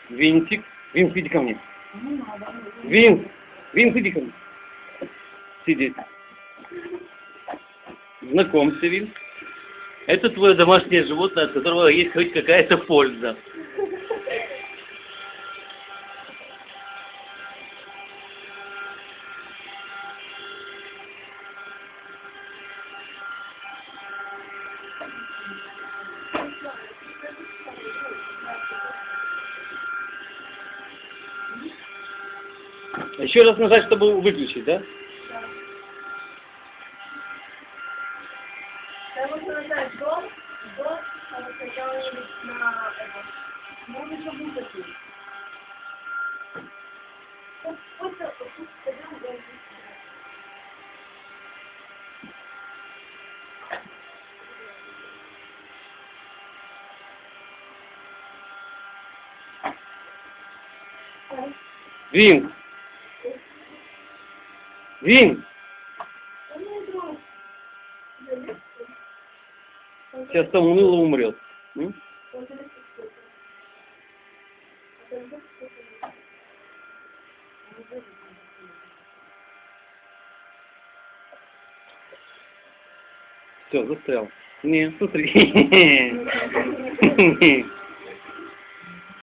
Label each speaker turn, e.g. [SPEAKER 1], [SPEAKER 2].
[SPEAKER 1] Винтик. Винс, иди ко мне. Винс. Винс, иди ко мне. Сидеть. Знакомься, Винс. Это твое домашнее животное, от которого есть хоть какая-то польза. Еще раз нажать, чтобы выключить, да?
[SPEAKER 2] Да, можно нажать дом, а вот сначала-нибудь на это. Можно еще высадить.
[SPEAKER 1] Винс. Винс. Сейчас там уныло умрет. Все, застрял. Не, смотри.